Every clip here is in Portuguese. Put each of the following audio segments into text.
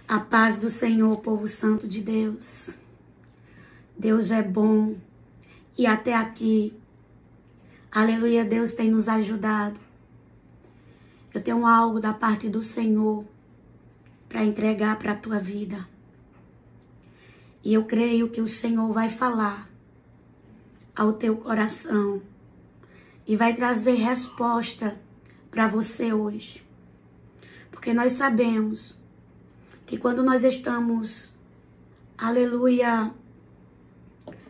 A paz do Senhor, povo santo de Deus. Deus é bom e até aqui, aleluia, Deus tem nos ajudado. Eu tenho algo da parte do Senhor para entregar para a tua vida. E eu creio que o Senhor vai falar ao teu coração e vai trazer resposta para você hoje. Porque nós sabemos que quando nós estamos, aleluia,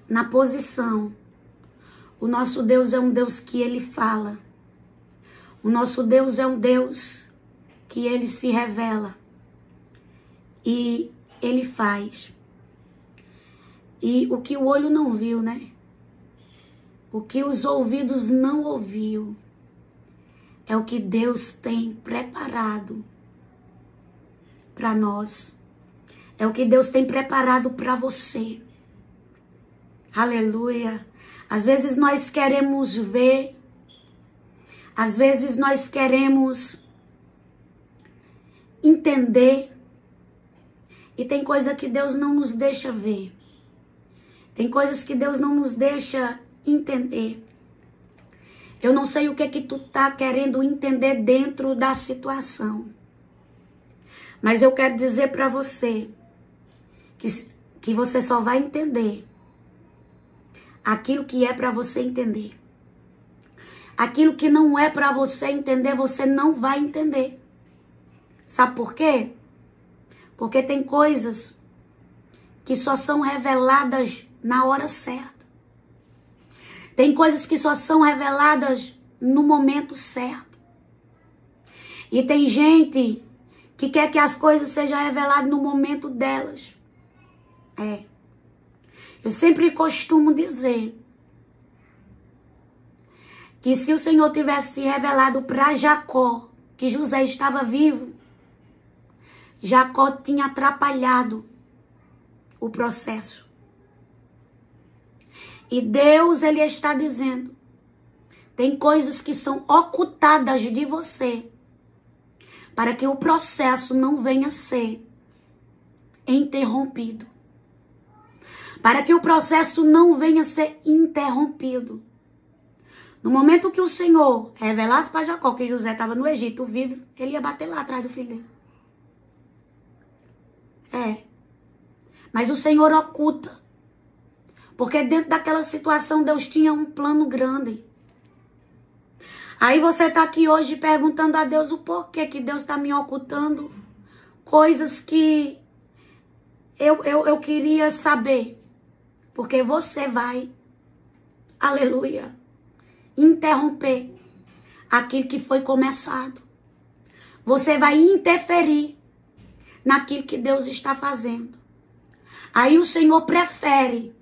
na posição, o nosso Deus é um Deus que Ele fala. O nosso Deus é um Deus que Ele se revela. E Ele faz. E o que o olho não viu, né? O que os ouvidos não ouviu, é o que Deus tem preparado para nós. É o que Deus tem preparado para você. Aleluia. Às vezes nós queremos ver. Às vezes nós queremos entender. E tem coisa que Deus não nos deixa ver. Tem coisas que Deus não nos deixa entender. Eu não sei o que é que tu tá querendo entender dentro da situação. Mas eu quero dizer para você que você só vai entender aquilo que é para você entender. Aquilo que não é para você entender, você não vai entender. Sabe por quê? Porque tem coisas que só são reveladas na hora certa. Tem coisas que só são reveladas no momento certo. E tem gente que quer que as coisas sejam reveladas no momento delas. Eu sempre costumo dizer que se o Senhor tivesse revelado para Jacó que José estava vivo, Jacó tinha atrapalhado o processo. E Deus, Ele está dizendo, tem coisas que são ocultadas de você, para que o processo não venha a ser interrompido. Para que o processo não venha a ser interrompido. No momento que o Senhor revelasse para Jacó que José estava no Egito vivo, ele ia bater lá atrás do filho dele. Mas o Senhor oculta. Porque dentro daquela situação Deus tinha um plano grande. Aí você está aqui hoje perguntando a Deus o porquê que Deus está me ocultando coisas que eu queria saber. Porque você vai, aleluia, interromper aquilo que foi começado. Você vai interferir naquilo que Deus está fazendo. Aí o Senhor prefere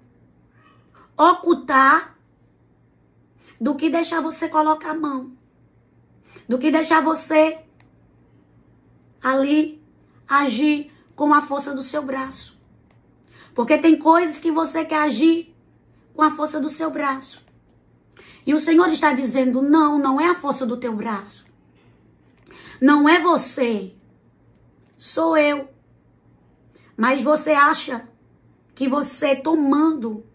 ocultar do que deixar você colocar a mão. Do que deixar você ali agir com a força do seu braço. Porque tem coisas que você quer agir com a força do seu braço. E o Senhor está dizendo, não é a força do teu braço. Não é você. Sou eu. Mas você acha que você tomando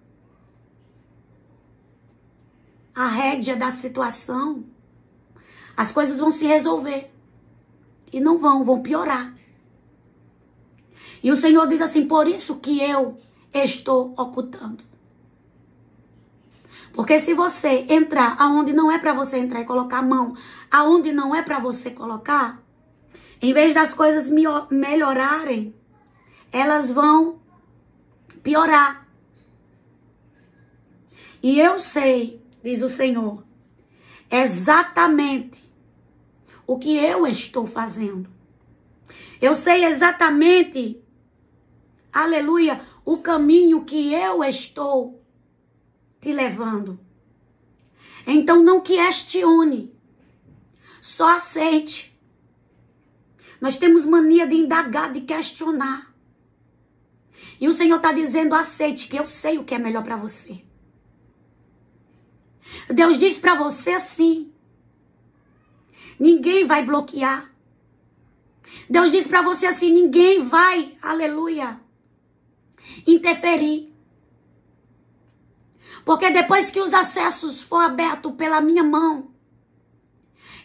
a rédea da situação, as coisas vão se resolver. E não vão piorar. E o Senhor diz assim, por isso que eu estou ocultando. Porque se você entrar aonde não é para você entrar e colocar a mão, aonde não é para você colocar, em vez das coisas melhorarem, elas vão piorar. E eu sei, diz o Senhor, exatamente o que eu estou fazendo. Eu sei exatamente, aleluia, o caminho que eu estou te levando. Então não questione, só aceite. Nós temos mania de indagar, de questionar. E o Senhor está dizendo, aceite, que eu sei o que é melhor para você. Deus diz para você assim, ninguém vai bloquear Deus diz para você assim, ninguém vai, aleluia, interferir. Porque depois que os acessos for abertos pela minha mão,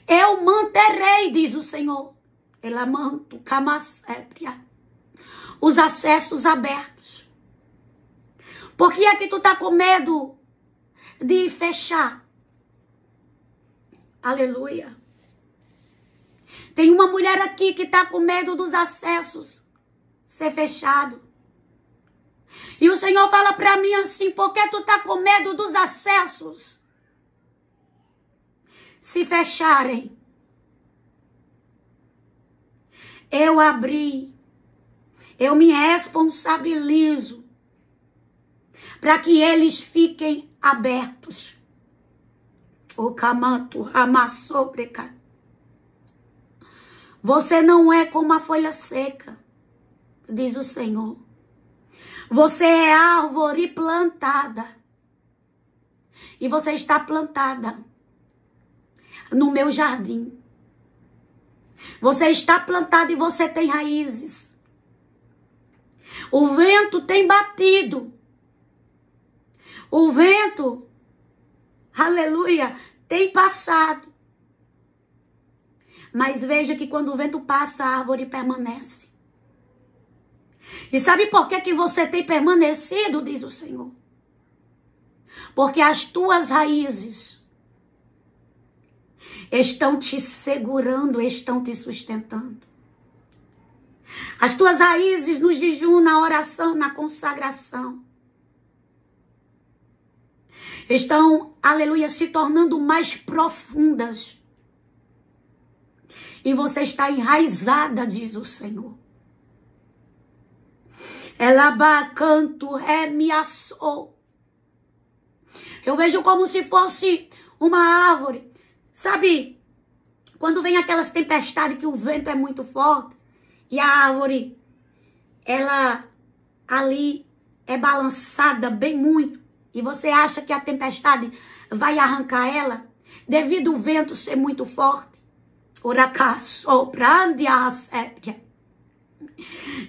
eu manterei, diz o Senhor, elamanto camasépria, os acessos abertos. Por que é que tu tá com medo de fechar? Aleluia. Tem uma mulher aqui que tá com medo dos acessos ser fechado. E o Senhor fala para mim assim, por que tu tá com medo dos acessos se fecharem? Eu abri, eu me responsabilizo para que eles fiquem abertos. O camanto ramassou precado. Você não é como a folha seca, diz o Senhor. Você é árvore plantada. E você está plantada no meu jardim. Você está plantada e você tem raízes. O vento tem batido. O vento, aleluia, tem passado. Mas veja que quando o vento passa, a árvore permanece. E sabe por que você tem permanecido, diz o Senhor? Porque as tuas raízes estão te segurando, estão te sustentando. As tuas raízes no jejum, na oração, na consagração, estão, aleluia, se tornando mais profundas. E você está enraizada, diz o Senhor. Ela canto remiaçou. Eu vejo como se fosse uma árvore. Sabe, quando vem aquelas tempestades que o vento é muito forte e a árvore, ela ali é balançada bem muito e você acha que a tempestade vai arrancar ela devido ao vento ser muito forte.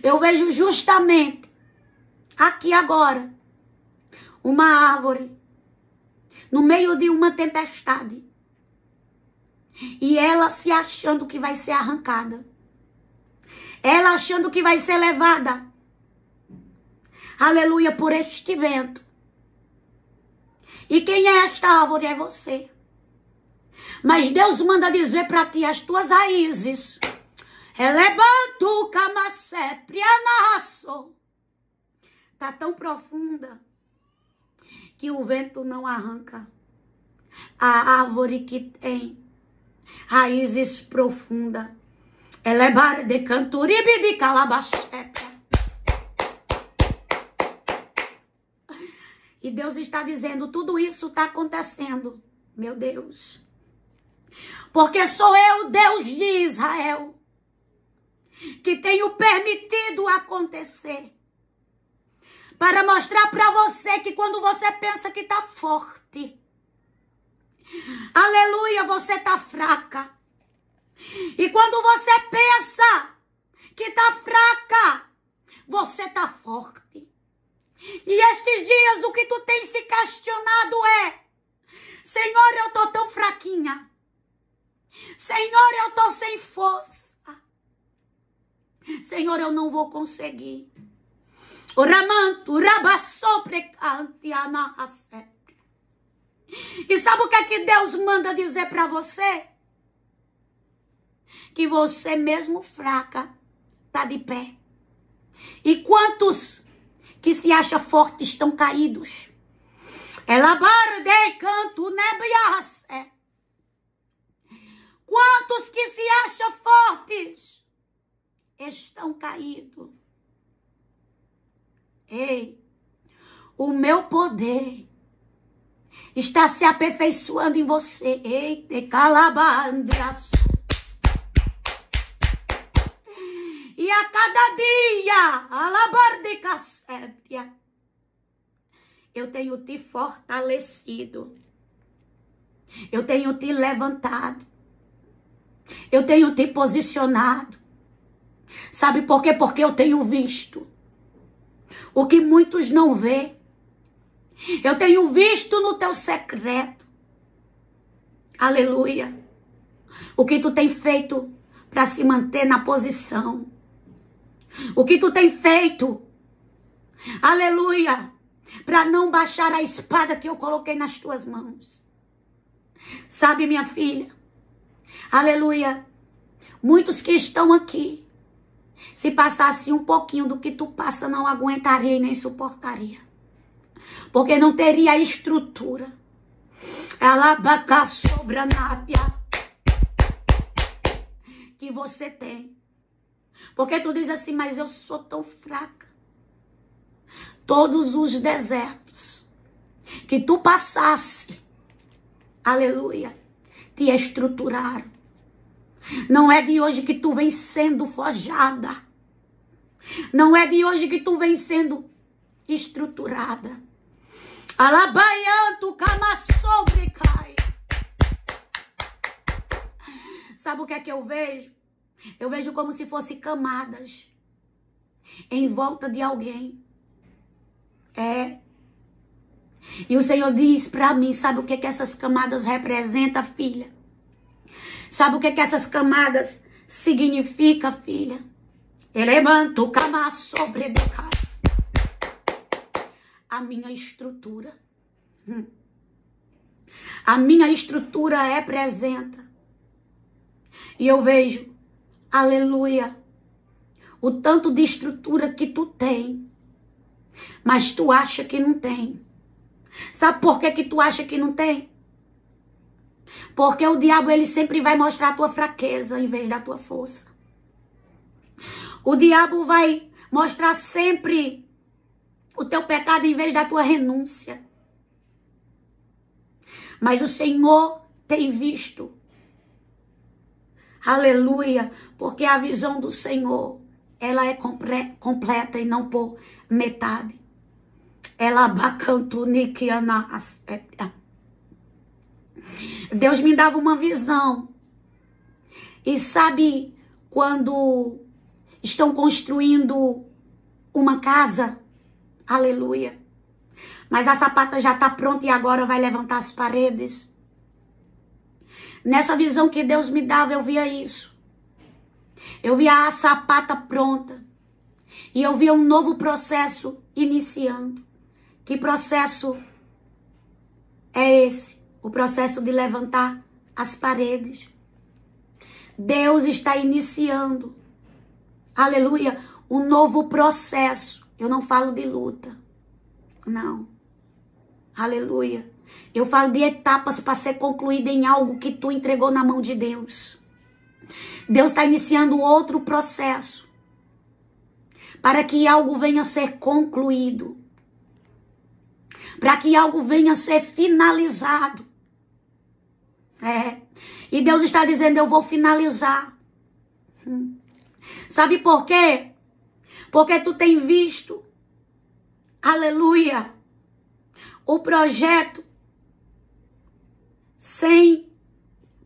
Eu vejo justamente aqui agora uma árvore no meio de uma tempestade e ela se achando que vai ser arrancada, ela achando que vai ser levada, aleluia, por este vento. E quem é esta árvore? É você. Mas Deus manda dizer para ti, as tuas raízes, elebantu camaceprianaço, tá tão profunda que o vento não arranca. A árvore que tem raízes profundas, elebar de canturibe de calabacheca. E Deus está dizendo, tudo isso está acontecendo, meu Deus. Porque sou eu, Deus de Israel, que tenho permitido acontecer. Para mostrar para você que quando você pensa que está forte, aleluia, você está fraca. E quando você pensa que está fraca, você está forte. E estes dias o que tu tem se questionado é, Senhor, eu estou tão fraquinha. Senhor, eu estou sem força. Senhor, eu não vou conseguir. E sabe o que é que Deus manda dizer para você? Que você mesmo fraca está de pé. E quantos que se acham fortes estão caídos? Ela barde canto nebias. Quantos que se acham fortes estão caídos? Ei, o meu poder está se aperfeiçoando em você. Eita, calabandras. E a cada dia, alabardicasébria, eu tenho te fortalecido. Eu tenho te levantado. Eu tenho te posicionado. Sabe por quê? Porque eu tenho visto o que muitos não vê. Eu tenho visto no teu secreto. Aleluia. O que tu tem feito para se manter na posição. O que tu tem feito. Aleluia. Para não baixar a espada que eu coloquei nas tuas mãos. Sabe, minha filha? Aleluia. Muitos que estão aqui, se passasse um pouquinho do que tu passa, não aguentaria e nem suportaria. Porque não teria a estrutura. Ela baca sobre a nápia que você tem. Porque tu diz assim, mas eu sou tão fraca. Todos os desertos que tu passasse, aleluia, te estruturaram. Não é de hoje que tu vem sendo forjada. Não é de hoje que tu vem sendo estruturada. Alabaianto, cama sobre cai. Sabe o que é que eu vejo? Eu vejo como se fossem camadas em volta de alguém. É. E o Senhor diz para mim, sabe o que é que essas camadas representam, filha? Sabe o que é que essas camadas significam, filha? Elemanto, cama sobre decai. A minha estrutura. A minha estrutura representa. E eu vejo, aleluia, o tanto de estrutura que tu tem, mas tu acha que não tem. Sabe por que tu acha que não tem? Porque o diabo, ele sempre vai mostrar a tua fraqueza em vez da tua força. O diabo vai mostrar sempre o teu pecado em vez da tua renúncia. Mas o Senhor tem visto. Aleluia. Porque a visão do Senhor, ela é completa e não por metade. Ela bacanto nikiana. Deus me dava uma visão. E sabe quando estão construindo uma casa? Aleluia. Mas a sapata já está pronta e agora vai levantar as paredes. Nessa visão que Deus me dava, eu via isso. Eu via a sapata pronta. E eu via um novo processo iniciando. Que processo é esse? O processo de levantar as paredes. Deus está iniciando, aleluia, um novo processo. Eu não falo de luta, não. Aleluia. Eu falo de etapas para ser concluída em algo que tu entregou na mão de Deus. Deus está iniciando outro processo para que algo venha a ser concluído. Para que algo venha a ser finalizado. E Deus está dizendo, eu vou finalizar. Sabe por quê? Porque tu tem visto, aleluia, o projeto sem,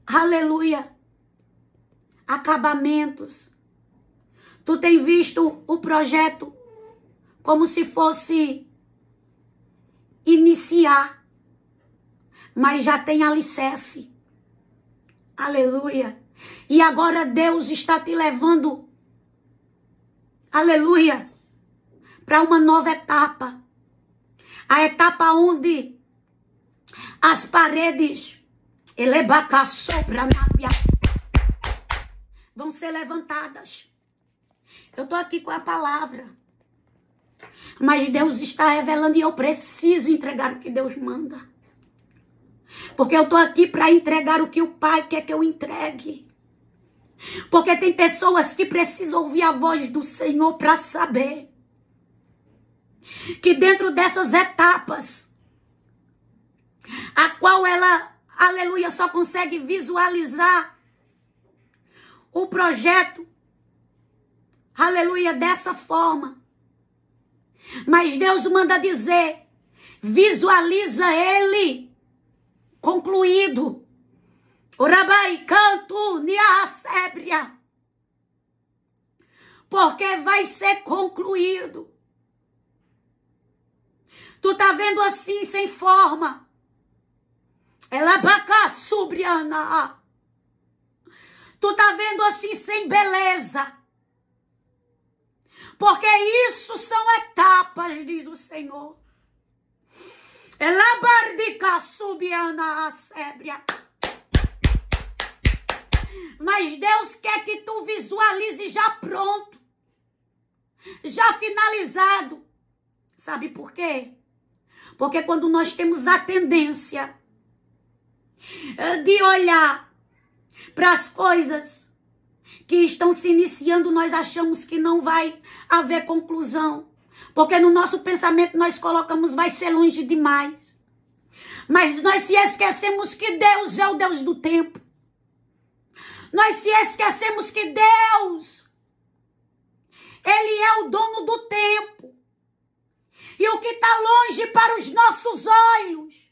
aleluia, acabamentos. Tu tem visto o projeto como se fosse iniciar, mas já tem alicerce. Aleluia. E agora Deus está te levando, aleluia, para uma nova etapa. A etapa onde as paredes vão ser levantadas. Eu estou aqui com a palavra. Mas Deus está revelando e eu preciso entregar o que Deus manda. Porque eu estou aqui para entregar o que o Pai quer que eu entregue. Porque tem pessoas que precisam ouvir a voz do Senhor para saber que dentro dessas etapas, a qual ela, aleluia, só consegue visualizar o projeto, aleluia, dessa forma. Mas Deus manda dizer, visualiza ele concluído. Orabai canto niasébria. porque vai ser concluído. Tu tá vendo assim, sem forma. Ela bacá subriana. Tu tá vendo assim, sem beleza. Porque isso são etapas, diz o Senhor. Ela bardica subiana a sébria. Mas Deus quer que tu visualize já pronto. Já finalizado. Sabe por quê? Porque quando nós temos a tendência de olhar para as coisas que estão se iniciando, nós achamos que não vai haver conclusão. Porque no nosso pensamento nós colocamos vai ser longe demais. Mas nós se esquecemos que Deus é o Deus do tempo. Nós se esquecemos que Deus, Ele é o dono do tempo. E o que está longe para os nossos olhos,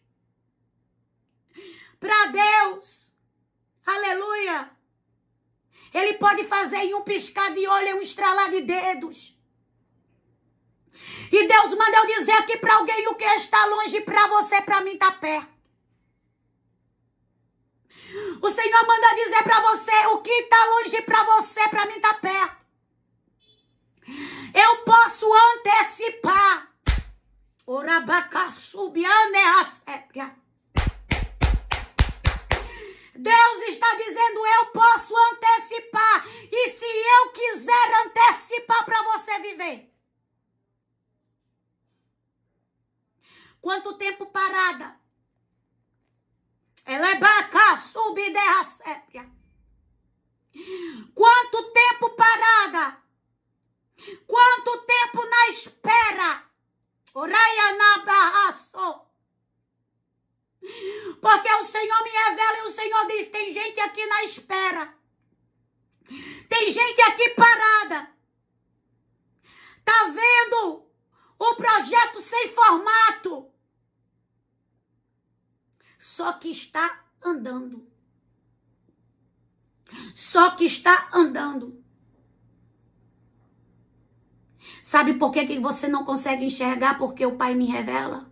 para Deus, aleluia, Ele pode fazer em um piscar de olho, em um estralar de dedos. E Deus manda eu dizer aqui para alguém: o que está longe para você, para mim está perto. O Senhor manda dizer para você: o que está longe para você, para mim está perto. Eu posso antecipar. Deus está dizendo: eu posso antecipar. E se eu quiser antecipar para você viver? Quanto tempo parada? Ela é baca, subderra sépia. Quanto tempo parada? Quanto tempo na espera? Oraia na barraço. Porque o Senhor me revela e o Senhor diz: tem gente aqui na espera. Tem gente aqui parada. Tá vendo o projeto sem formato? Só que está andando. Só que está andando. Sabe por que você não consegue enxergar? Porque o Pai me revela.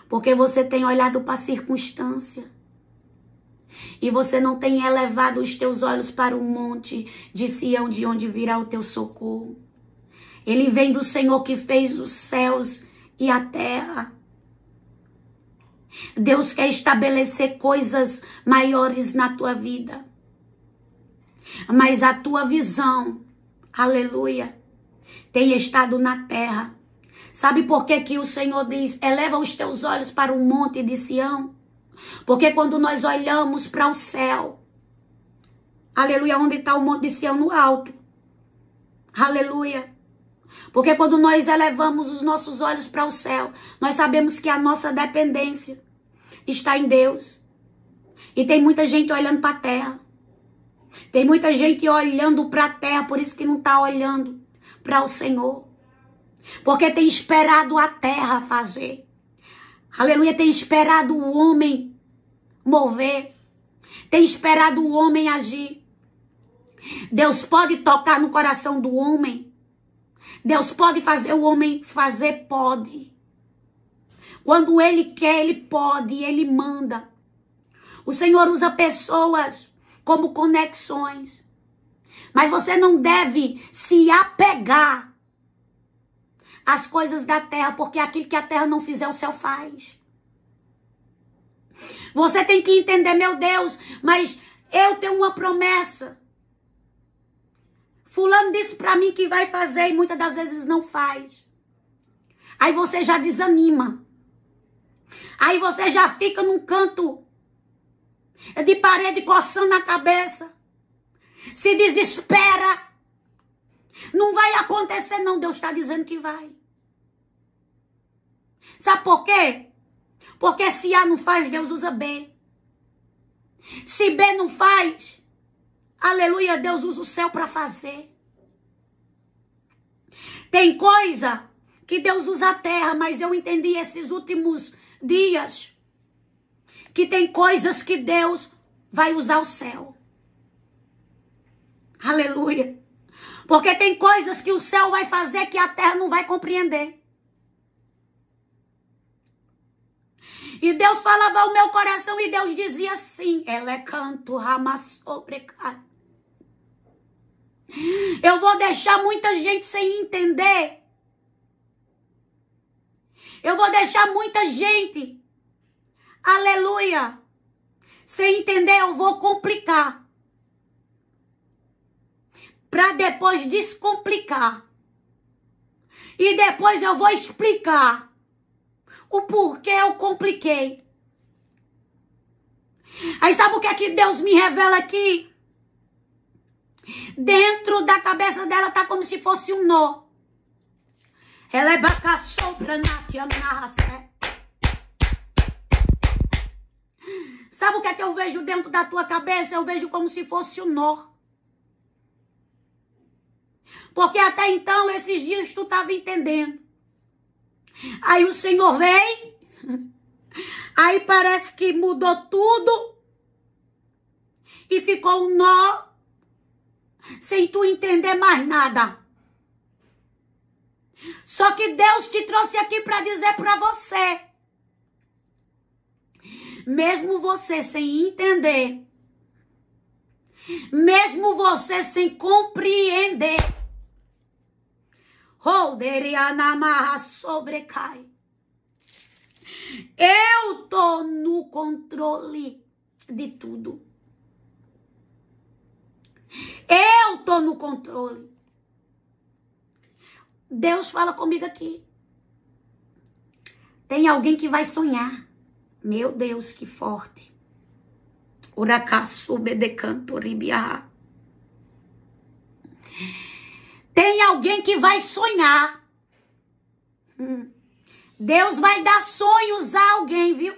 Porque você tem olhado para a circunstância. E você não tem elevado os teus olhos para o monte de Sião, de onde virá o teu socorro. Ele vem do Senhor que fez os céus e a terra. Deus quer estabelecer coisas maiores na tua vida. Mas a tua visão, aleluia, tem estado na terra. Sabe por que o Senhor diz: eleva os teus olhos para o monte de Sião? Porque quando nós olhamos para o céu, aleluia, onde está o monte de Sião? No alto. Aleluia. Porque quando nós elevamos os nossos olhos para o céu, nós sabemos que a nossa dependência está em Deus. E tem muita gente olhando para a terra. Tem muita gente olhando para a terra, por isso que não está olhando para o Senhor. Porque tem esperado a terra fazer. Aleluia, tem esperado o homem mover. Tem esperado o homem agir. Deus pode tocar no coração do homem. Deus pode fazer o homem fazer, pode. Quando Ele quer, Ele pode, Ele manda. O Senhor usa pessoas como conexões. Mas você não deve se apegar às coisas da terra, porque aquilo que a terra não fizer, o céu faz. Você tem que entender: meu Deus, mas eu tenho uma promessa. Fulano disse para mim que vai fazer e muitas das vezes não faz. Aí você já desanima. Aí você já fica num canto de parede coçando a cabeça. Se desespera. Não vai acontecer não, Deus está dizendo que vai. Sabe por quê? Porque se A não faz, Deus usa B. Se B não faz, aleluia, Deus usa o céu para fazer. Tem coisa que Deus usa a terra, mas eu entendi esses últimos dias que tem coisas que Deus vai usar o céu. Aleluia. Porque tem coisas que o céu vai fazer que a terra não vai compreender. E Deus falava ao meu coração e Deus dizia assim: ela canto ramassobrecai. Eu vou deixar muita gente sem entender. Eu vou deixar muita gente, aleluia, sem entender. Eu vou complicar. Para depois descomplicar. E depois eu vou explicar o porquê eu compliquei. Aí sabe o que é que Deus me revela aqui? Dentro da cabeça dela tá como se fosse um nó. Ela é Sabe o que é que eu vejo dentro da tua cabeça? Eu vejo como se fosse um nó. Porque até então, esses dias, tu estava entendendo. Aí o Senhor veio. Aí parece que mudou tudo. E ficou um nó. Sem tu entender mais nada. Só que Deus te trouxe aqui para dizer para você. Mesmo você sem entender. Mesmo você sem compreender. Sobrecai. Eu tô no controle de tudo. Eu tô no controle. Deus fala comigo aqui. Tem alguém que vai sonhar. Meu Deus, que forte. Tem alguém que vai sonhar. Deus vai dar sonhos a alguém, viu?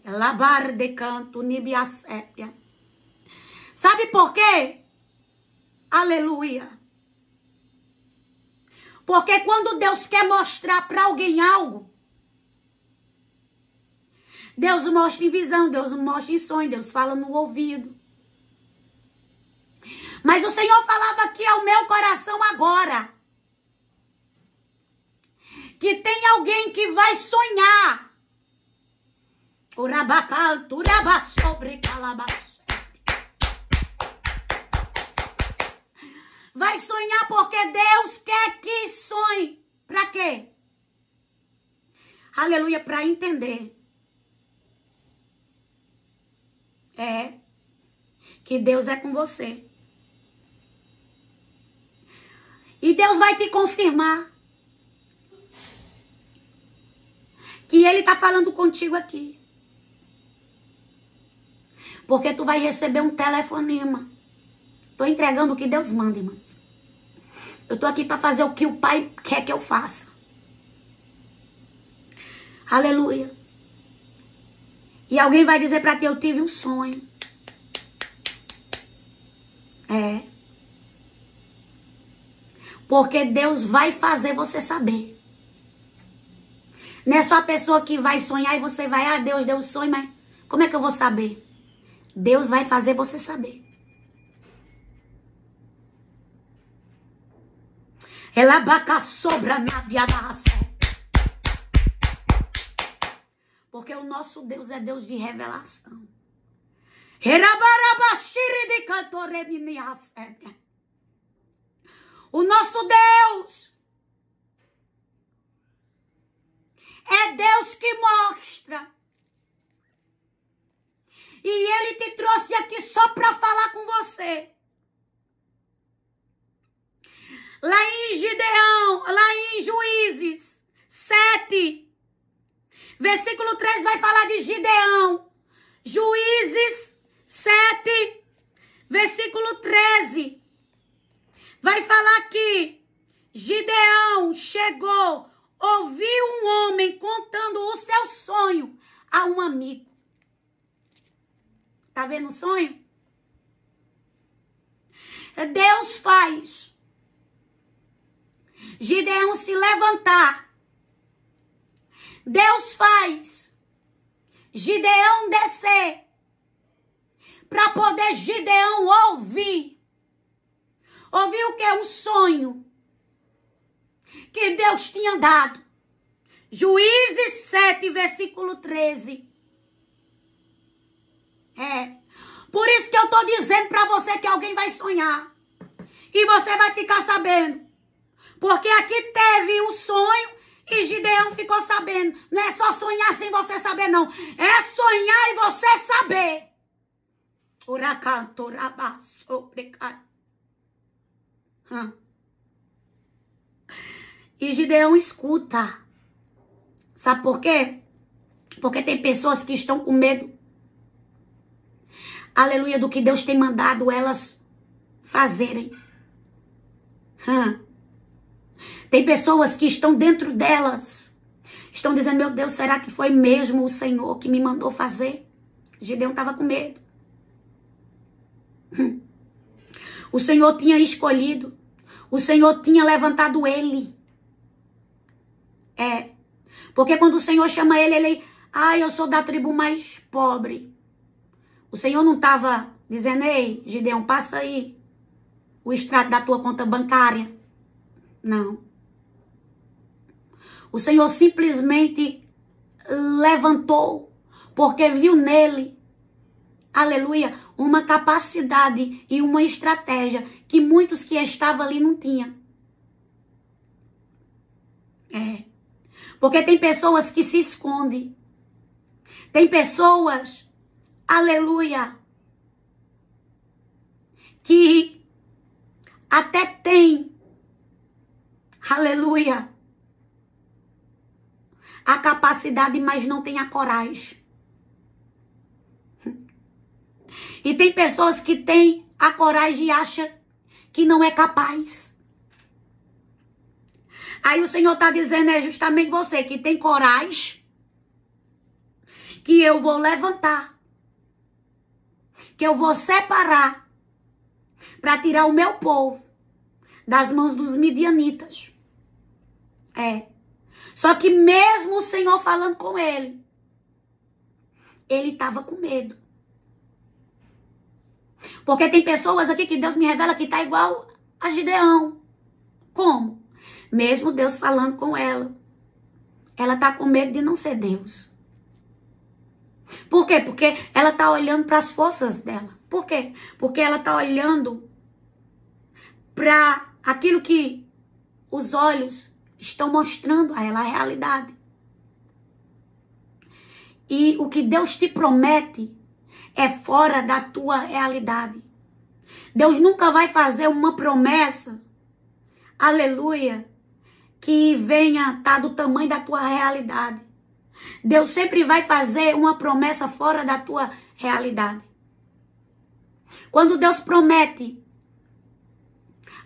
Labar de canto, nibiasépia. Sabe por quê? Aleluia. Porque quando Deus quer mostrar para alguém algo, Deus mostra em visão, Deus mostra em sonho, Deus fala no ouvido. Mas o Senhor falava aqui ao meu coração agora. Que tem alguém que vai sonhar. Vai sonhar porque Deus quer que sonhe. Para quê? Aleluia, para entender. Que Deus é com você. E Deus vai te confirmar que Ele está falando contigo aqui. Porque tu vai receber um telefonema. Estou entregando o que Deus manda, irmãs. Eu estou aqui para fazer o que o Pai quer que eu faça. Aleluia. E alguém vai dizer para ti: eu tive um sonho. Porque Deus vai fazer você saber. Não é só a pessoa que vai sonhar e você vai: Deus deu um sonho, mas como é que eu vou saber? Deus vai fazer você saber. Ela baca sobra minha viada. Porque o nosso Deus é Deus de revelação. O nosso Deus é Deus que mostra. E Ele te trouxe aqui só para falar com você. Lá em Gideão, lá em Juízes 7, versículo 3 vai falar de Gideão. Juízes 7, versículo 13. Vai falar que Gideão chegou, ouviu um homem contando o seu sonho a um amigo. Tá vendo o sonho? Deus faz Gideão se levantar. Deus faz Gideão descer para poder Gideão ouvir. Ouvir o que é um sonho que Deus tinha dado. Juízes 7, versículo 13. Por isso que eu tô dizendo para você que alguém vai sonhar. E você vai ficar sabendo. Porque aqui teve um sonho e Gideão ficou sabendo. Não é só sonhar sem você saber, não. É sonhar e você saber. E Gideão escuta. Sabe por quê? Porque tem pessoas que estão com medo. Aleluia, do que Deus tem mandado elas fazerem. Tem pessoas que estão dentro delas. Estão dizendo, meu Deus, será que foi mesmo o Senhor que me mandou fazer? Gideão estava com medo. O Senhor tinha escolhido. O Senhor tinha levantado ele. Porque quando o Senhor chama ele, eu sou da tribo mais pobre. O Senhor não estava dizendo, ei, Gideão, passa aí o extrato da tua conta bancária. Não. O Senhor simplesmente levantou, porque viu nele, aleluia, uma capacidade e uma estratégia que muitos que estavam ali não tinham. Porque tem pessoas que se escondem. Tem pessoas, aleluia, que até tem, aleluia, a capacidade, mas não tem a coragem. E tem pessoas que têm a coragem e acham que não é capaz. Aí o Senhor está dizendo, é justamente você que tem coragem, que eu vou levantar, que eu vou separar para tirar o meu povo das mãos dos midianitas. Só que mesmo o Senhor falando com ele estava com medo. Porque tem pessoas aqui que Deus me revela que tá igual a Gideão. Como? Mesmo Deus falando com ela, ela tá com medo de não ser Deus. Por quê? Porque ela tá olhando para as forças dela. Por quê? Porque ela tá olhando para aquilo que os olhos estão mostrando a ela, a realidade. E o que Deus te promete é fora da tua realidade. Deus nunca vai fazer uma promessa, aleluia, que venha estar do tamanho da tua realidade. Deus sempre vai fazer uma promessa fora da tua realidade. Quando Deus promete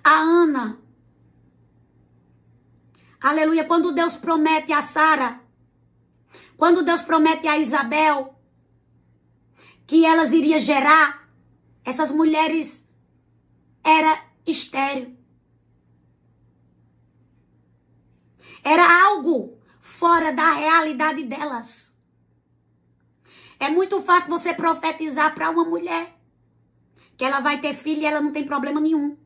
a Ana, aleluia, quando Deus promete a Sara, quando Deus promete a Isabel, que elas iriam gerar, essas mulheres era estéril. Era algo fora da realidade delas. É muito fácil você profetizar para uma mulher que ela vai ter filho e ela não tem problema nenhum.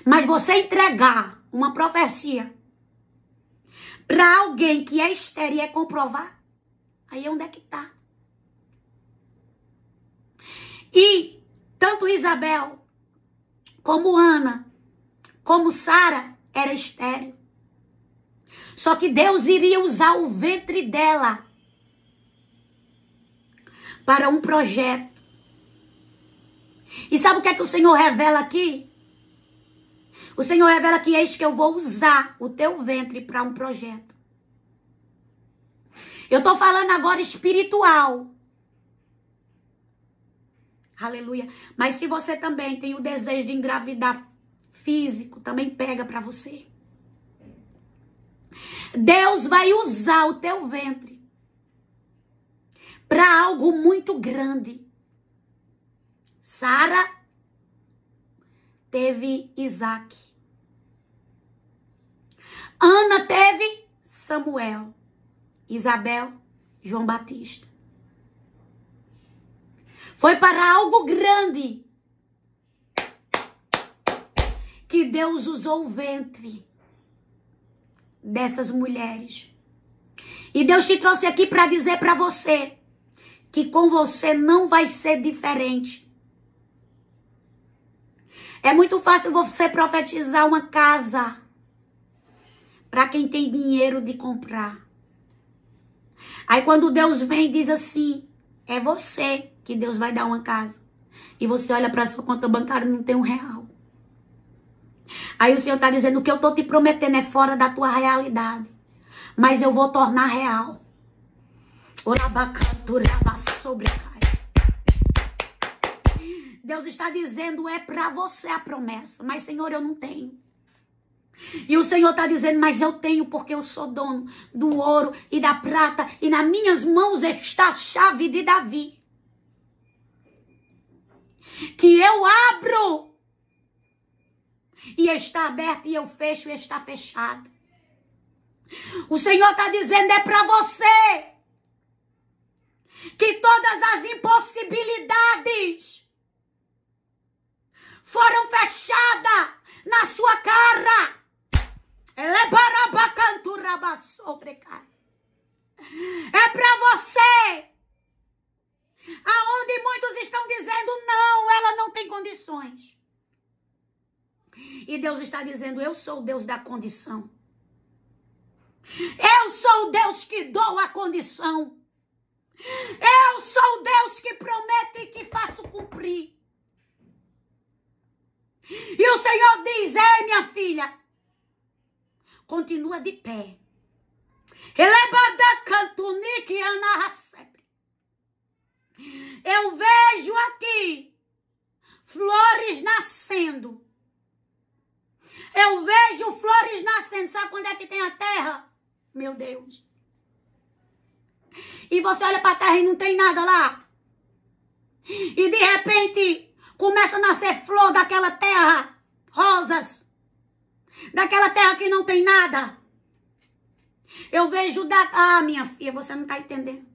Mas você entregar uma profecia para alguém que é estéril e é comprovar, aí é onde é que tá. E tanto Isabel, como Ana, como Sara era estéril. Só que Deus iria usar o ventre dela para um projeto. E sabe o que é que o Senhor revela aqui? O Senhor revela que eis que eu vou usar o teu ventre para um projeto. Eu estou falando agora espiritual. Aleluia. Mas se você também tem o desejo de engravidar físico, também pega para você. Deus vai usar o teu ventre para algo muito grande. Sara teve Isaac. Ana teve Samuel. Isabel, João Batista. Foi para algo grande que Deus usou o ventre dessas mulheres. E Deus te trouxe aqui para dizer para você que com você não vai ser diferente. É muito fácil você profetizar uma casa para quem tem dinheiro de comprar. Aí quando Deus vem e diz assim, é você que Deus vai dar uma casa. E você olha para sua conta bancária e não tem R$1. Aí o Senhor está dizendo, o que eu estou te prometendo é fora da tua realidade. Mas eu vou tornar real. Deus está dizendo, é para você a promessa. Mas, Senhor, eu não tenho. E o Senhor está dizendo, mas eu tenho porque eu sou dono do ouro e da prata. E nas minhas mãos está a chave de Davi. Que eu abro. E está aberto e eu fecho e está fechado. O Senhor está dizendo, é para você. Que todas as impossibilidades foram fechadas na sua cara. É para você. Aonde muitos estão dizendo, não, ela não tem condições. E Deus está dizendo, eu sou o Deus da condição. Eu sou o Deus que dou a condição. Eu sou o Deus que promete e que faço cumprir. E o Senhor diz, minha filha, continua de pé. Eu vejo aqui flores nascendo. Eu vejo flores nascendo. Sabe quando é que tem a terra? Meu Deus. E você olha para a terra e não tem nada lá. E de repente começa a nascer flor daquela terra. Rosas. Daquela terra que não tem nada. Eu vejo da... minha filha, você não está entendendo.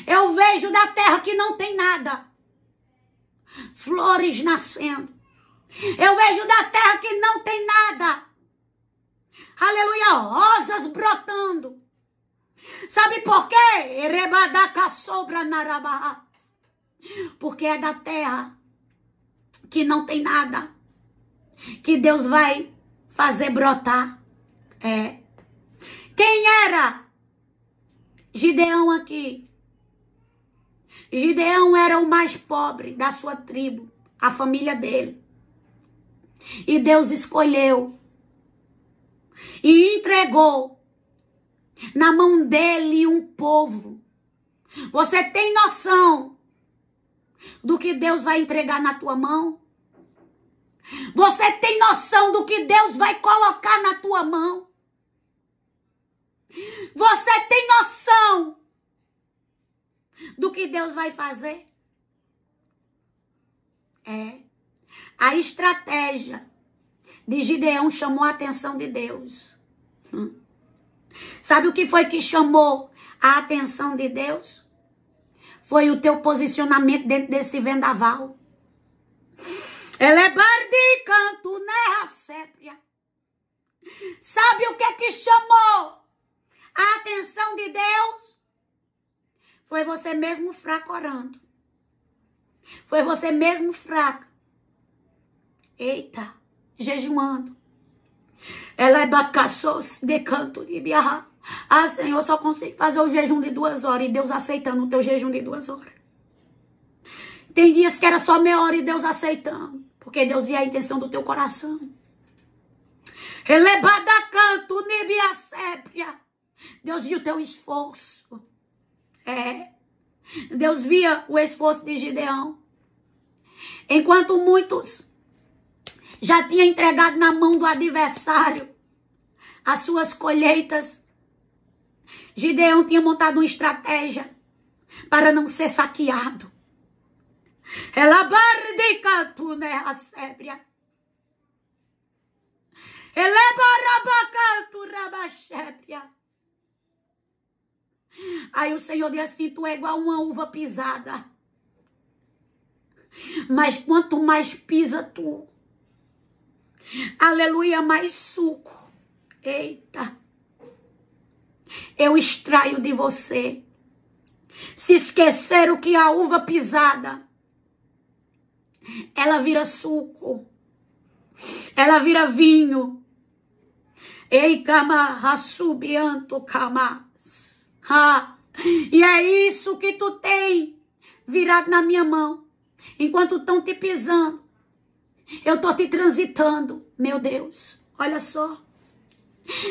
Eu vejo da terra que não tem nada. Flores nascendo. Eu vejo da terra que não tem nada. Aleluia, rosas brotando. Sabe por quê? Porque é da terra que não tem nada que Deus vai fazer brotar. Quem era Gideão aqui? Gideão era o mais pobre da sua tribo, a família dele. E Deus escolheu e entregou na mão dele um povo. Você tem noção do que Deus vai entregar na tua mão? Você tem noção do que Deus vai colocar na tua mão? Você tem noção do que Deus vai fazer? A estratégia de Gideão chamou a atenção de Deus. Sabe o que foi que chamou a atenção de Deus? Foi o teu posicionamento dentro desse vendaval. Sabe o que chamou a atenção de Deus? Foi você mesmo fraco orando. Foi você mesmo fraca. Eita, jejuando. Ela é bacassos de canto de biarra. Senhor, eu só consigo fazer o jejum de 2 horas. E Deus aceitando o teu jejum de 2 horas. Tem dias que era só meia hora e Deus aceitando. Porque Deus via a intenção do teu coração. Elebada canto nibiacépria. Deus via o teu esforço. Deus via o esforço de Gideão. Enquanto muitos já tinham entregado na mão do adversário as suas colheitas, Gideão tinha montado uma estratégia para não ser saqueado. Ela bardica tu né a sébria. Ela barabacanto rabachébria. Aí o Senhor diz assim, tu é igual uma uva pisada. Mas quanto mais pisa tu, aleluia, mais suco, eita, eu extraio de você. Se esqueceram que a uva pisada, ela vira suco, ela vira vinho. Ei, cama, assubianto, camas. E é isso que tu tem virado na minha mão. Enquanto estão te pisando, eu tô te transitando. Meu Deus, olha só.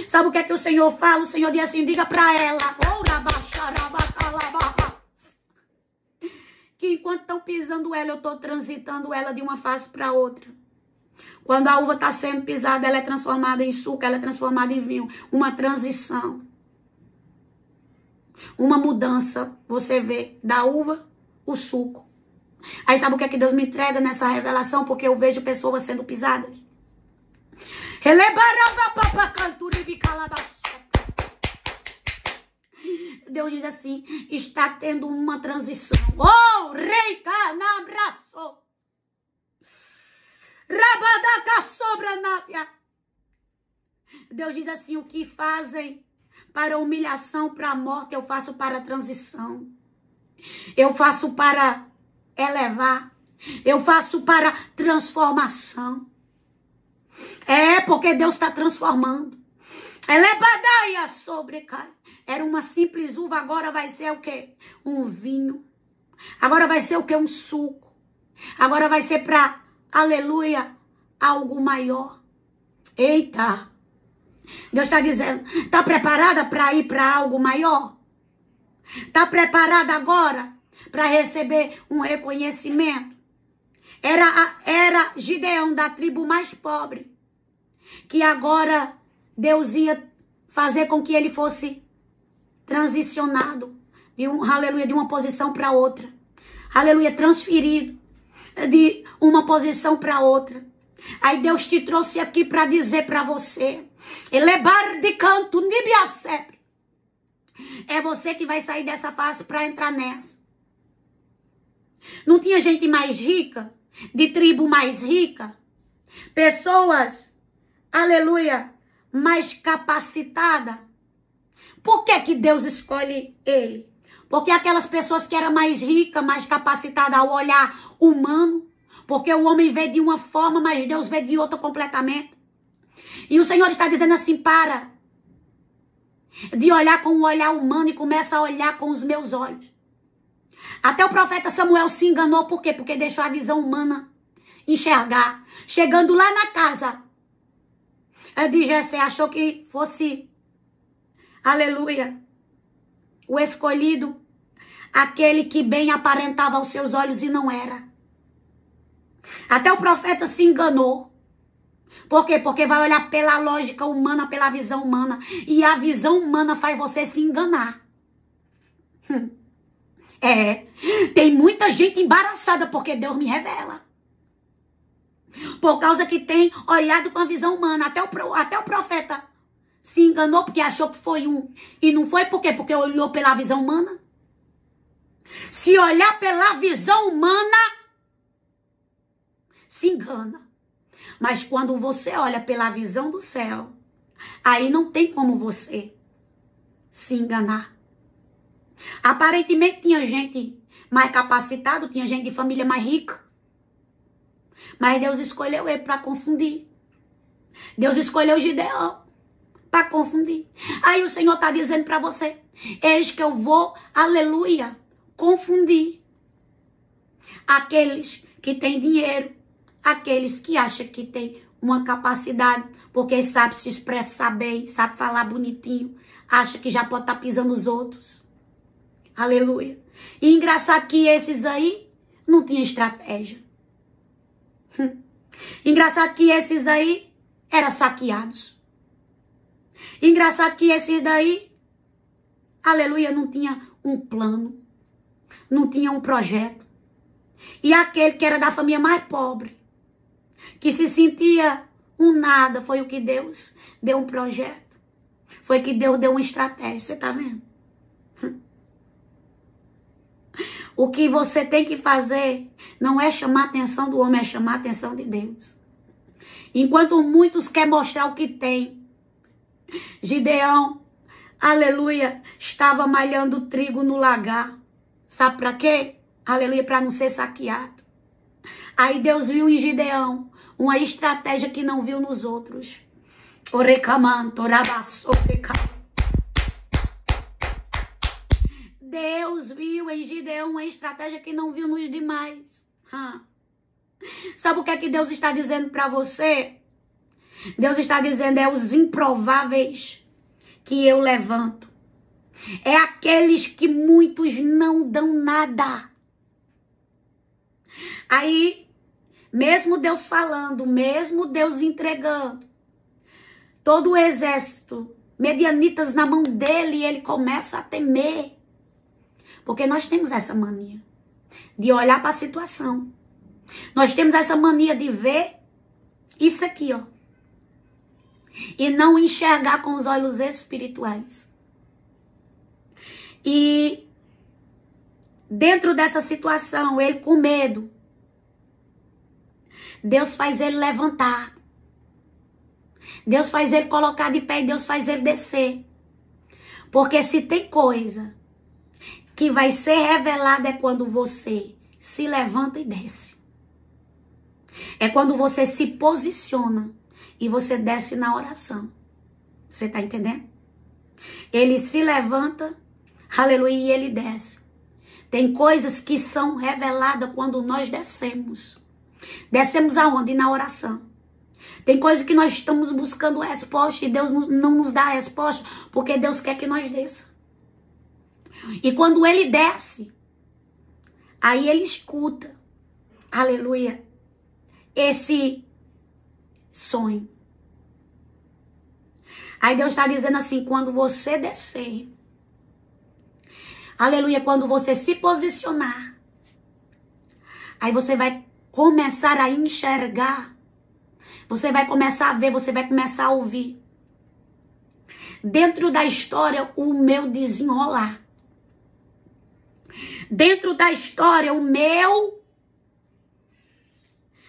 Sabe o que é que o Senhor fala? O Senhor diz assim, diga pra ela. Que enquanto estão pisando ela, eu tô transitando ela de uma fase para outra. Quando a uva está sendo pisada, ela é transformada em suco, ela é transformada em vinho. Uma transição. Uma mudança, você vê, da uva, o suco. Aí sabe o que é que Deus me entrega nessa revelação? Porque eu vejo pessoas sendo pisadas. Deus diz assim, está tendo uma transição. Oh, rei canabraço. Rabadaca sobra nábia. Deus diz assim, o que fazem para humilhação, para a morte, eu faço para a transição. Eu faço para elevar. Eu faço para transformação. É porque Deus está transformando. Elebadaia sobre, cara. Era uma simples uva, agora vai ser o quê? Um vinho. Agora vai ser o quê? Um suco. Agora vai ser para, aleluia, algo maior. Eita. Deus está dizendo, está preparada para ir para algo maior? Está preparada agora para receber um reconhecimento? Era Gideão, da tribo mais pobre, que agora Deus ia fazer com que ele fosse transicionado aleluia, de uma posição para outra. Aleluia, transferido de uma posição para outra. Aí Deus te trouxe aqui para dizer para você, elevar de canto, nibiacep. É você que vai sair dessa fase para entrar nessa. Não tinha gente mais rica, de tribo mais rica, pessoas, aleluia, mais capacitada. Por que que Deus escolhe ele? Porque aquelas pessoas que eram mais ricas, mais capacitadas ao olhar humano, porque o homem vê de uma forma, mas Deus vê de outra completamente. E o Senhor está dizendo assim, para de olhar com o olhar humano e começa a olhar com os meus olhos. Até o profeta Samuel se enganou, por quê? Porque deixou a visão humana enxergar. Chegando lá na casa de Jessé, achou que fosse, aleluia, o escolhido, aquele que bem aparentava aos seus olhos e não era. Até o profeta se enganou. Por quê? Porque vai olhar pela lógica humana, pela visão humana. E a visão humana faz você se enganar. Tem muita gente embaraçada porque Deus me revela. Por causa que tem olhado com a visão humana. Até o profeta se enganou porque achou que foi um. E não foi por quê? Porque olhou pela visão humana. Se olhar pela visão humana, se engana. Mas quando você olha pela visão do céu, aí não tem como você se enganar. Aparentemente tinha gente mais capacitada, tinha gente de família mais rica. Mas Deus escolheu ele para confundir. Deus escolheu Gideão para confundir. Aí o Senhor está dizendo para você, eis que eu vou, aleluia, confundir aqueles que têm dinheiro, aqueles que acham que tem uma capacidade, porque sabe se expressar bem, sabe falar bonitinho, acha que já pode estar pisando os outros. Aleluia. E engraçado que esses aí não tinham estratégia. Engraçado que esses aí eram saqueados. Engraçado que esses daí, aleluia, não tinha um plano, não tinha um projeto. E aquele que era da família mais pobre, que se sentia um nada, foi o que Deus deu um projeto. Foi que Deus deu uma estratégia, você tá vendo? O que você tem que fazer não é chamar a atenção do homem, é chamar a atenção de Deus. Enquanto muitos querem mostrar o que tem, Gideão, aleluia, estava malhando trigo no lagar. Sabe para quê? Aleluia, para não ser saqueado. Aí Deus viu em Gideão uma estratégia que não viu nos outros. Deus viu em Gideão uma estratégia que não viu nos demais. Sabe o que é que Deus está dizendo para você? Deus está dizendo, é os improváveis que eu levanto. É aqueles que muitos não dão nada. Aí, mesmo Deus falando, mesmo Deus entregando, todo o exército, medianitas na mão dele, ele começa a temer. Porque nós temos essa mania de olhar para a situação. Nós temos essa mania de ver isso aqui, ó. E não enxergar com os olhos espirituais. E dentro dessa situação, ele com medo, Deus faz ele levantar. Deus faz ele colocar de pé e Deus faz ele descer. Porque se tem coisa que vai ser revelada é quando você se levanta e desce. É quando você se posiciona e você desce na oração. Você tá entendendo? Ele se levanta, aleluia, e ele desce. Tem coisas que são reveladas quando nós descemos. Descemos aonde? Na oração. Tem coisas que nós estamos buscando resposta e Deus não nos dá a resposta porque Deus quer que nós desça. E quando ele desce, aí ele escuta, aleluia, esse sonho. Aí Deus está dizendo assim, quando você descer, aleluia, quando você se posicionar, aí você vai começar a enxergar, você vai começar a ver, você vai começar a ouvir. Dentro da história, o meu desenrolar. Dentro da história, o meu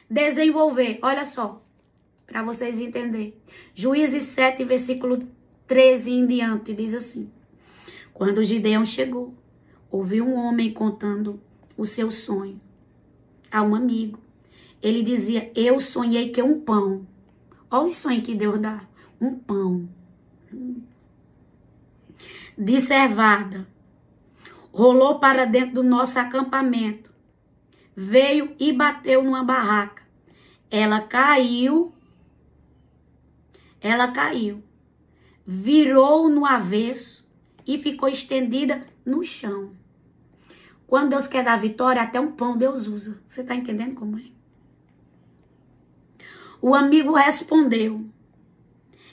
desenvolver. Olha só, para vocês entenderem. Juízes 7, versículo 13 em diante, diz assim. Quando Gideão chegou, ouviu um homem contando o seu sonho a um amigo. Ele dizia, eu sonhei que um pão. Olha o sonho que Deus dá. Um pão. De cevada. Rolou para dentro do nosso acampamento. Veio e bateu numa barraca. Ela caiu. Virou no avesso e ficou estendida no chão. Quando Deus quer dar vitória, até um pão Deus usa. Você está entendendo como é? O amigo respondeu.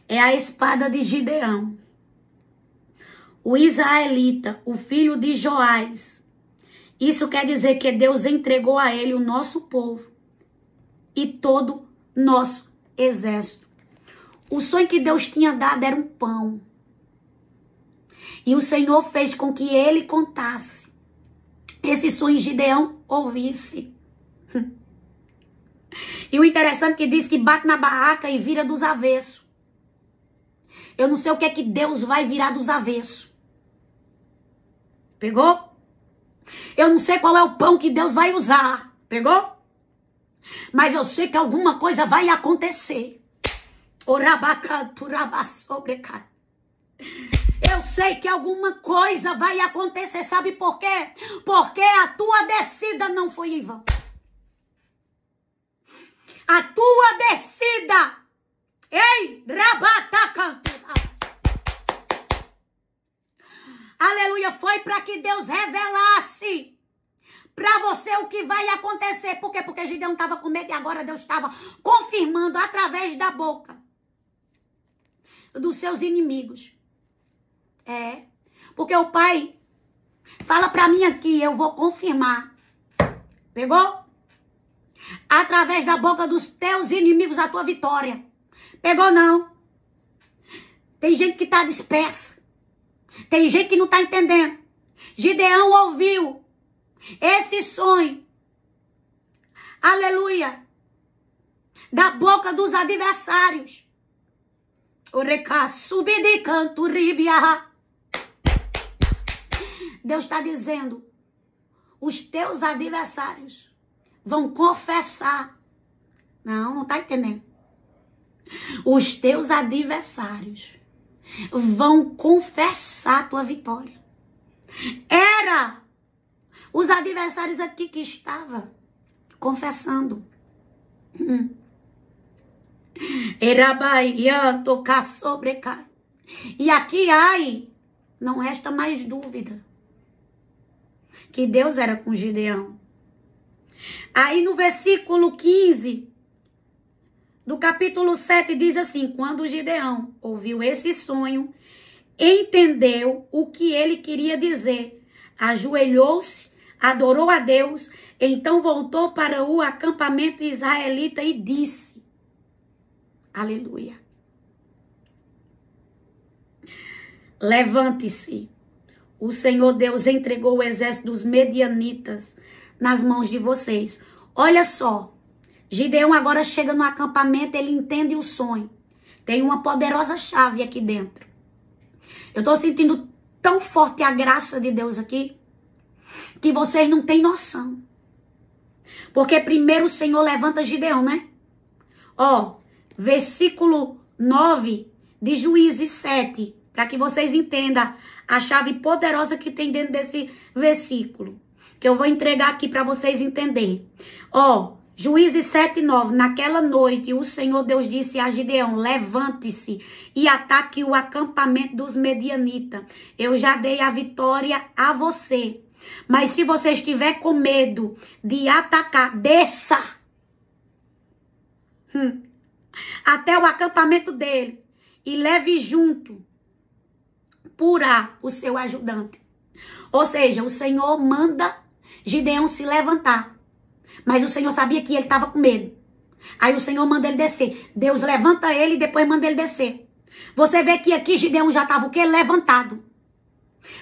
É a espada de Gideão. O israelita, o filho de Joás. Isso quer dizer que Deus entregou a ele o nosso povo e todo nosso exército. O sonho que Deus tinha dado era um pão. E o Senhor fez com que ele contasse. Esse sonho Gideão ouvisse. E o interessante é que diz que bate na barraca e vira dos avessos. Eu não sei o que é que Deus vai virar dos avessos. Pegou? Eu não sei qual é o pão que Deus vai usar. Pegou? Mas eu sei que alguma coisa vai acontecer. Eu sei que alguma coisa vai acontecer. Sabe por quê? Porque a tua descida não foi em vão. A tua descida. Ei, rabatacantura. Aleluia, foi para que Deus revelasse para você o que vai acontecer. Por quê? Porque Gideão estava com medo e agora Deus estava confirmando através da boca dos seus inimigos. É, porque o Pai fala para mim aqui, eu vou confirmar. Pegou? Através da boca dos teus inimigos a tua vitória. Pegou não? Tem gente que está dispersa. Tem gente que não está entendendo. Gideão ouviu, esse sonho, aleluia, da boca dos adversários. Deus está dizendo, os teus adversários vão confessar. Não está entendendo. Os teus adversários vão confessar a tua vitória. Era os adversários aqui que estavam confessando. Era Bahia tocar sobrecai. E aqui, ai, não resta mais dúvida que Deus era com Gideão. Aí no versículo 15 do capítulo 7 diz assim: quando Gideão ouviu esse sonho, entendeu o que ele queria dizer, ajoelhou-se, adorou a Deus, então voltou para o acampamento israelita e disse, aleluia, levante-se, o Senhor Deus entregou o exército dos medianitas nas mãos de vocês. Olha só, Gideão agora chega no acampamento, ele entende o sonho. Tem uma poderosa chave aqui dentro. Eu tô sentindo tão forte a graça de Deus aqui, que vocês não têm noção. Porque primeiro o Senhor levanta Gideão, né? Ó, versículo 9 de Juízes 7, para que vocês entendam a chave poderosa que tem dentro desse versículo, que eu vou entregar aqui para vocês entenderem. Ó, Juízes 7:9, naquela noite o Senhor Deus disse a Gideão, levante-se e ataque o acampamento dos medianitas. Eu já dei a vitória a você. Mas se você estiver com medo de atacar, desça até o acampamento dele e leve junto Purá, o seu ajudante. Ou seja, o Senhor manda Gideão se levantar. Mas o Senhor sabia que ele estava com medo. Aí o Senhor manda ele descer. Deus levanta ele e depois manda ele descer. Você vê que aqui Gideão já estava o quê? Levantado.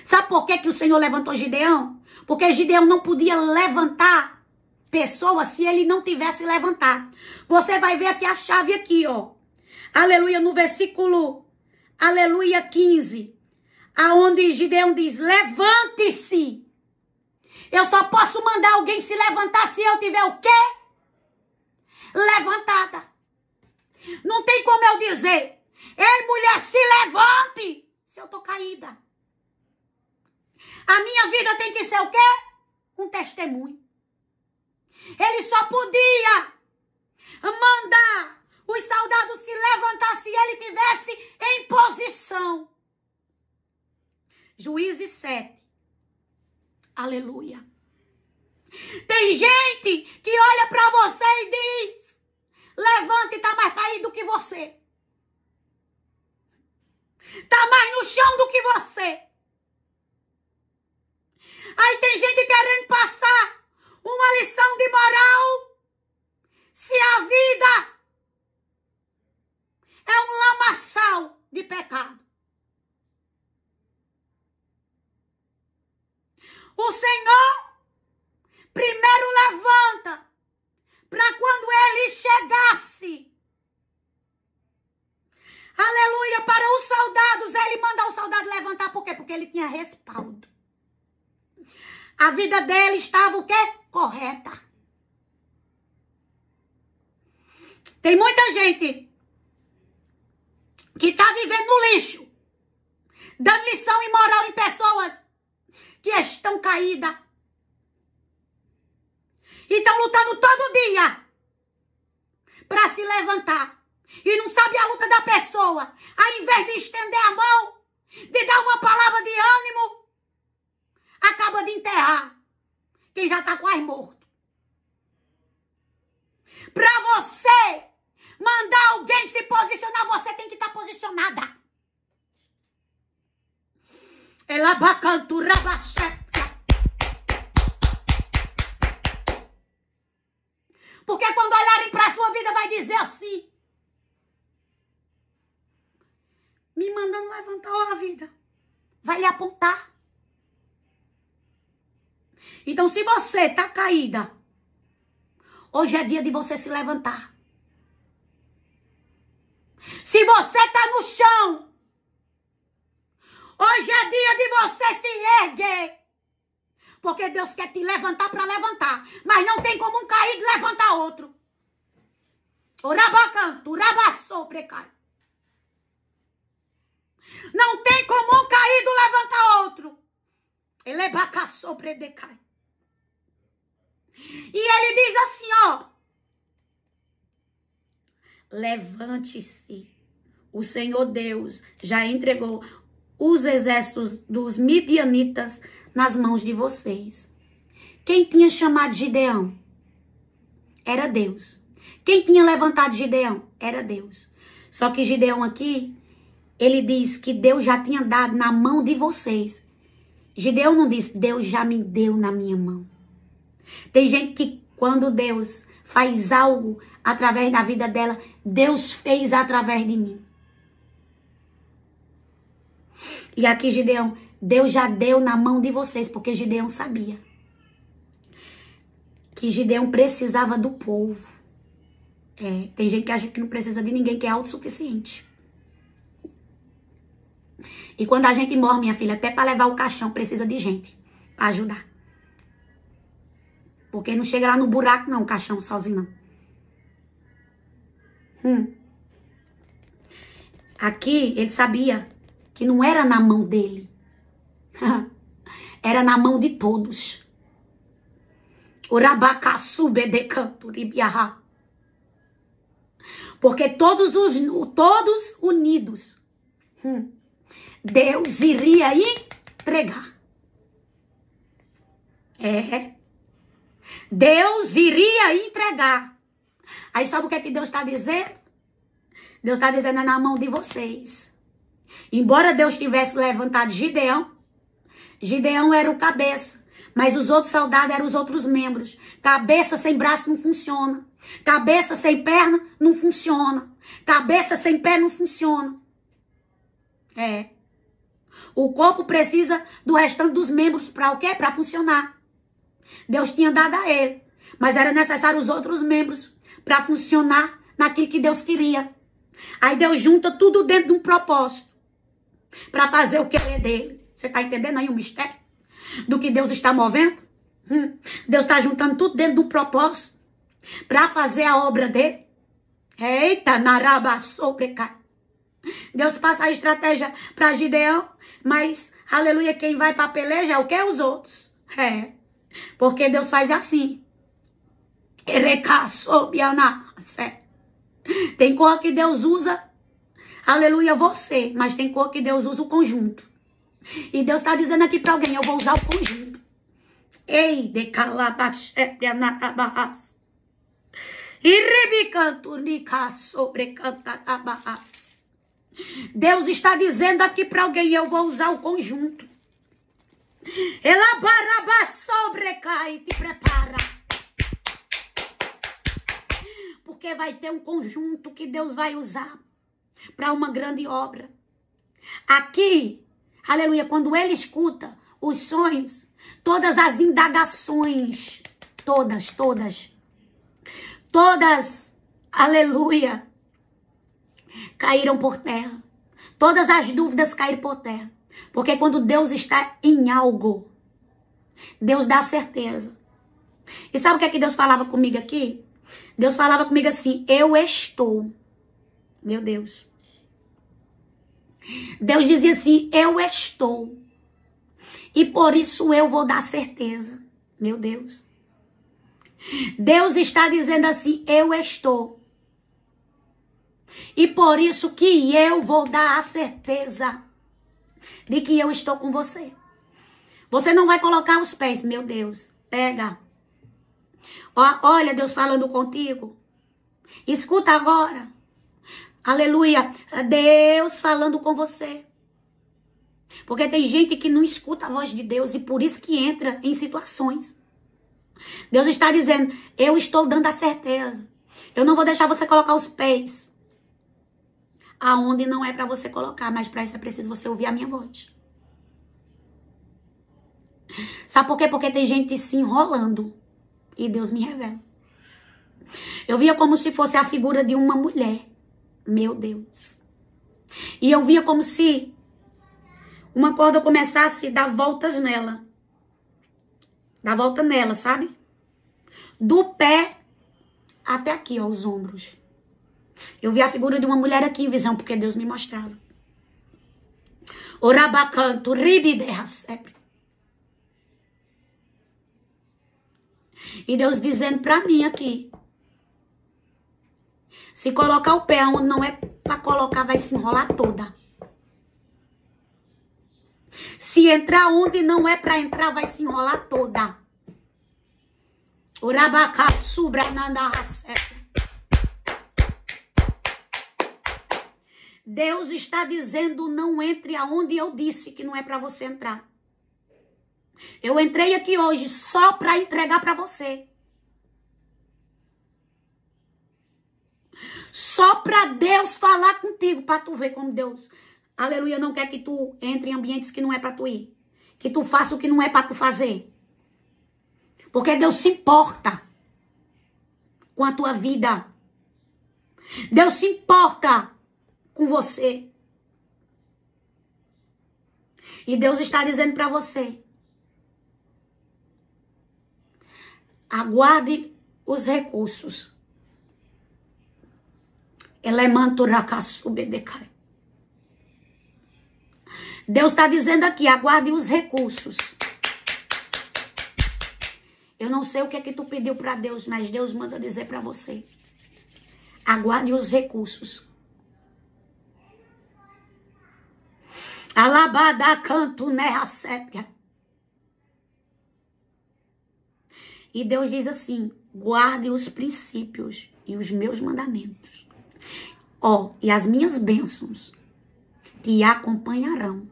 Sabe por que o Senhor levantou Gideão? Porque Gideão não podia levantar pessoas se ele não tivesse levantado. Você vai ver aqui a chave aqui, ó. Aleluia, no versículo, aleluia, 15. Aonde Gideão diz, levante-se. Eu só posso mandar alguém se levantar se eu tiver o quê? Levantada. Não tem como eu dizer, ei mulher, se levante, se eu tô caída. A minha vida tem que ser o quê? Um testemunho. Ele só podia mandar os soldados se levantar se ele tivesse em posição. Juízes 7. Aleluia. Tem gente que olha para você e diz, levante, tá mais caído que você. Tá mais no chão do que você. Aí tem gente querendo passar uma lição de moral. Se a vida é um lamaçal de pecado. O Senhor primeiro levanta para quando ele chegasse. Aleluia, para os soldados, ele manda o soldado levantar. Por quê? Porque ele tinha respaldo. A vida dele estava o quê? Correta. Tem muita gente que está vivendo no lixo, dando lição imoral em pessoas que estão caídas. E estão lutando todo dia para se levantar. E não sabe a luta da pessoa. Ao invés de estender a mão, de dar uma palavra de ânimo, acaba de enterrar quem já está quase morto. Para você mandar alguém se posicionar, você tem que estar posicionada. Porque quando olharem para a sua vida, vai dizer assim, me mandando levantar a vida. Vai lhe apontar. Então, se você está caída, hoje é dia de você se levantar. Se você está no chão, hoje é dia de você se erguer. Porque Deus quer te levantar para levantar. Mas não tem como um caído levantar outro. Não tem como um caído levantar outro. Ele é sobre decai. E ele diz assim, ó. Levante-se. O Senhor Deus já entregou os exércitos dos midianitas nas mãos de vocês. Quem tinha chamado Gideão? Era Deus. Quem tinha levantado Gideão? Era Deus. Só que Gideão aqui, ele diz que Deus já tinha dado na mão de vocês. Gideão não disse, Deus já me deu na minha mão. Tem gente que quando Deus faz algo através da vida dela, Deus fez através de mim. E aqui Gideão, Deus já deu na mão de vocês, porque Gideão sabia que Gideão precisava do povo. Tem gente que acha que não precisa de ninguém, que é autossuficiente. E quando a gente morre, minha filha, até para levar o caixão precisa de gente para ajudar. Porque não chega lá no buraco não, o caixão sozinho não. Aqui ele sabia que não era na mão dele. Era na mão de todos. Porque todos unidos, Deus iria entregar. Deus iria entregar. Aí sabe o que é que Deus está dizendo? Deus está dizendo é na mão de vocês. Embora Deus tivesse levantado Gideão, Gideão era o cabeça. Mas os outros soldados eram os outros membros. Cabeça sem braço não funciona. Cabeça sem perna não funciona. Cabeça sem pé não funciona. O corpo precisa do restante dos membros para o quê? Para funcionar. Deus tinha dado a ele. Mas era necessário os outros membros para funcionar naquilo que Deus queria. Aí Deus junta tudo dentro de um propósito. Para fazer o querer dele. Você está entendendo aí o mistério? Do que Deus está movendo? Deus está juntando tudo dentro de um propósito. Para fazer a obra dele. Eita, naraba sobrecai. Deus passa a estratégia para Gideão. Mas, aleluia, quem vai para a peleja é o que? Os outros. Porque Deus faz assim. Tem cor que Deus usa, aleluia, você. Mas tem cor que Deus usa o conjunto. E Deus está dizendo aqui para alguém, eu vou usar o conjunto. Ei, de calabachepia na tabarras. E rebicantunica sobrecanta tabarras. Deus está dizendo aqui para alguém, eu vou usar o conjunto. Ela baraba sobrecai, te prepara. Porque vai ter um conjunto que Deus vai usar para uma grande obra. Aqui, aleluia, quando ele escuta os sonhos, todas as indagações, todas, aleluia, caíram por terra. Todas as dúvidas caíram por terra. Porque quando Deus está em algo, Deus dá certeza. E sabe o que é que Deus falava comigo aqui? Deus falava comigo assim, eu estou. Meu Deus. Deus dizia assim, eu estou. E por isso eu vou dar certeza. Meu Deus. Deus está dizendo assim, eu estou. E por isso que eu vou dar a certeza de que eu estou com você. Você não vai colocar os pés, meu Deus. Pega. Olha Deus falando contigo. Escuta agora. Aleluia. Deus falando com você. Porque tem gente que não escuta a voz de Deus e por isso que entra em situações. Deus está dizendo, eu estou dando a certeza. Eu não vou deixar você colocar os pés aonde não é para você colocar, mas para isso é preciso você ouvir a minha voz. Sabe por quê? Porque tem gente se enrolando. E Deus me revela. Eu via como se fosse a figura de uma mulher. Meu Deus. E eu via como se uma corda começasse a dar voltas nela. Dar volta nela, sabe? Do pé até aqui, ó, os ombros. Eu vi a figura de uma mulher aqui em visão, porque Deus me mostrava. Orabacanto, ribiderra sempre. E Deus dizendo pra mim aqui. Se colocar o pé onde não é pra colocar, vai se enrolar toda. Se entrar onde não é pra entrar, vai se enrolar toda. Urabacá, subranandarracé. Deus está dizendo, não entre aonde eu disse que não é para você entrar. Eu entrei aqui hoje só para entregar para você. Só para Deus falar contigo, para tu ver como Deus, aleluia, não quer que tu entre em ambientes que não é para tu ir. Que tu faça o que não é para tu fazer. Porque Deus se importa com a tua vida. Deus se importa com você. E Deus está dizendo para você. Aguarde os recursos. Deus está dizendo aqui, aguarde os recursos. Eu não sei o que é que tu pediu para Deus, mas Deus manda dizer para você. Aguarde os recursos. Alabada canto nerra sépia. E Deus diz assim, guarde os princípios e os meus mandamentos. Ó, e as minhas bênçãos te acompanharão.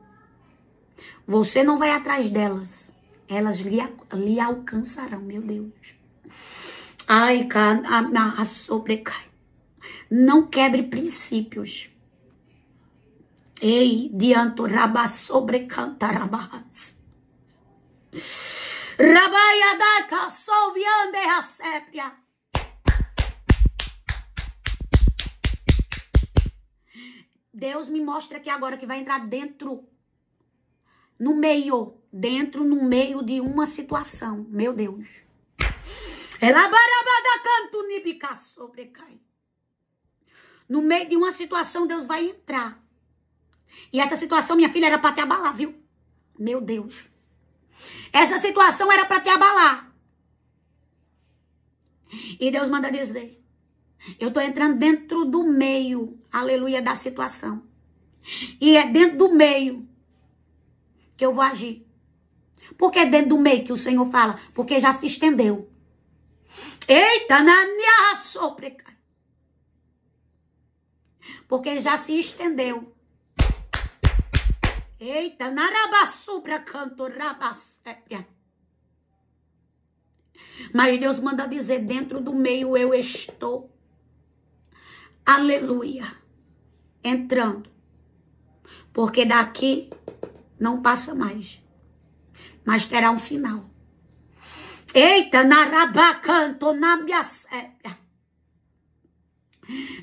Você não vai atrás delas. Elas lhe alcançarão, meu Deus. Ai, a sobrecai. Não quebre princípios. Ei, dianto raba sobrecantarabas. Rabaiadaca sobiande a sépia. Deus me mostra aqui agora que vai entrar dentro, no meio de uma situação. Meu Deus. No meio de uma situação, Deus vai entrar. E essa situação, minha filha, era para te abalar, viu? Meu Deus. Essa situação era para te abalar. E Deus manda dizer, eu tô entrando dentro do meio, aleluia, da situação. E é dentro do meio que eu vou agir. Por que é dentro do meio que o Senhor fala? Porque já se estendeu. Eita, na minha sobrecai. Porque já se estendeu. Eita, narabassubra canto rabacépia. Mas Deus manda dizer, dentro do meio eu estou. Aleluia. Entrando. Porque daqui não passa mais. Mas terá um final. Eita, narabacanto nabiacépia.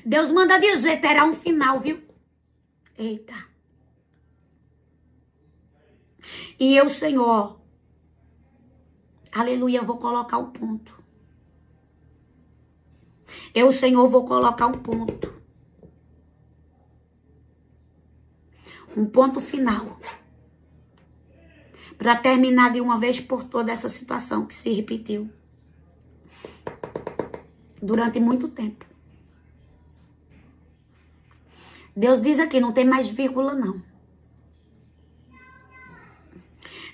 Deus manda dizer, terá um final, viu? Eita. E eu, Senhor, aleluia, vou colocar um ponto. Eu, Senhor, vou colocar um ponto. Um ponto final. Para terminar de uma vez por toda essa situação que se repetiu. Durante muito tempo. Deus diz aqui, não tem mais vírgula, não.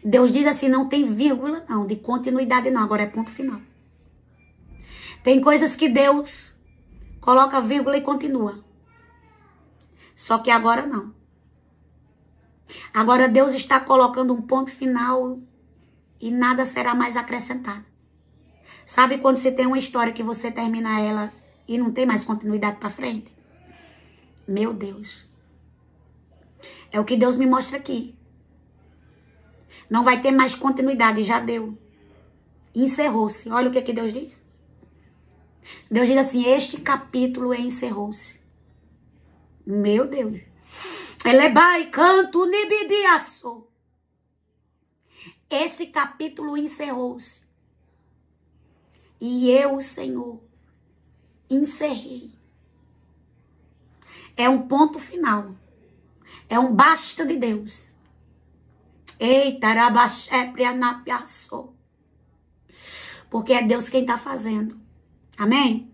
Deus diz assim, não tem vírgula não, de continuidade não, agora é ponto final. Tem coisas que Deus coloca vírgula e continua. Só que agora não. Agora Deus está colocando um ponto final e nada será mais acrescentado. Sabe quando você tem uma história que você termina ela e não tem mais continuidade para frente? Meu Deus. É o que Deus me mostra aqui. Não vai ter mais continuidade, já deu. Encerrou-se. Olha o que Deus diz. Deus diz assim, este capítulo encerrou-se. Meu Deus. Elebai canto nibidiaço. Esse capítulo encerrou-se. E eu, Senhor, encerrei. É um ponto final. É um basta de Deus. Eita, rabaxéprianapiaço. Porque é Deus quem está fazendo. Amém?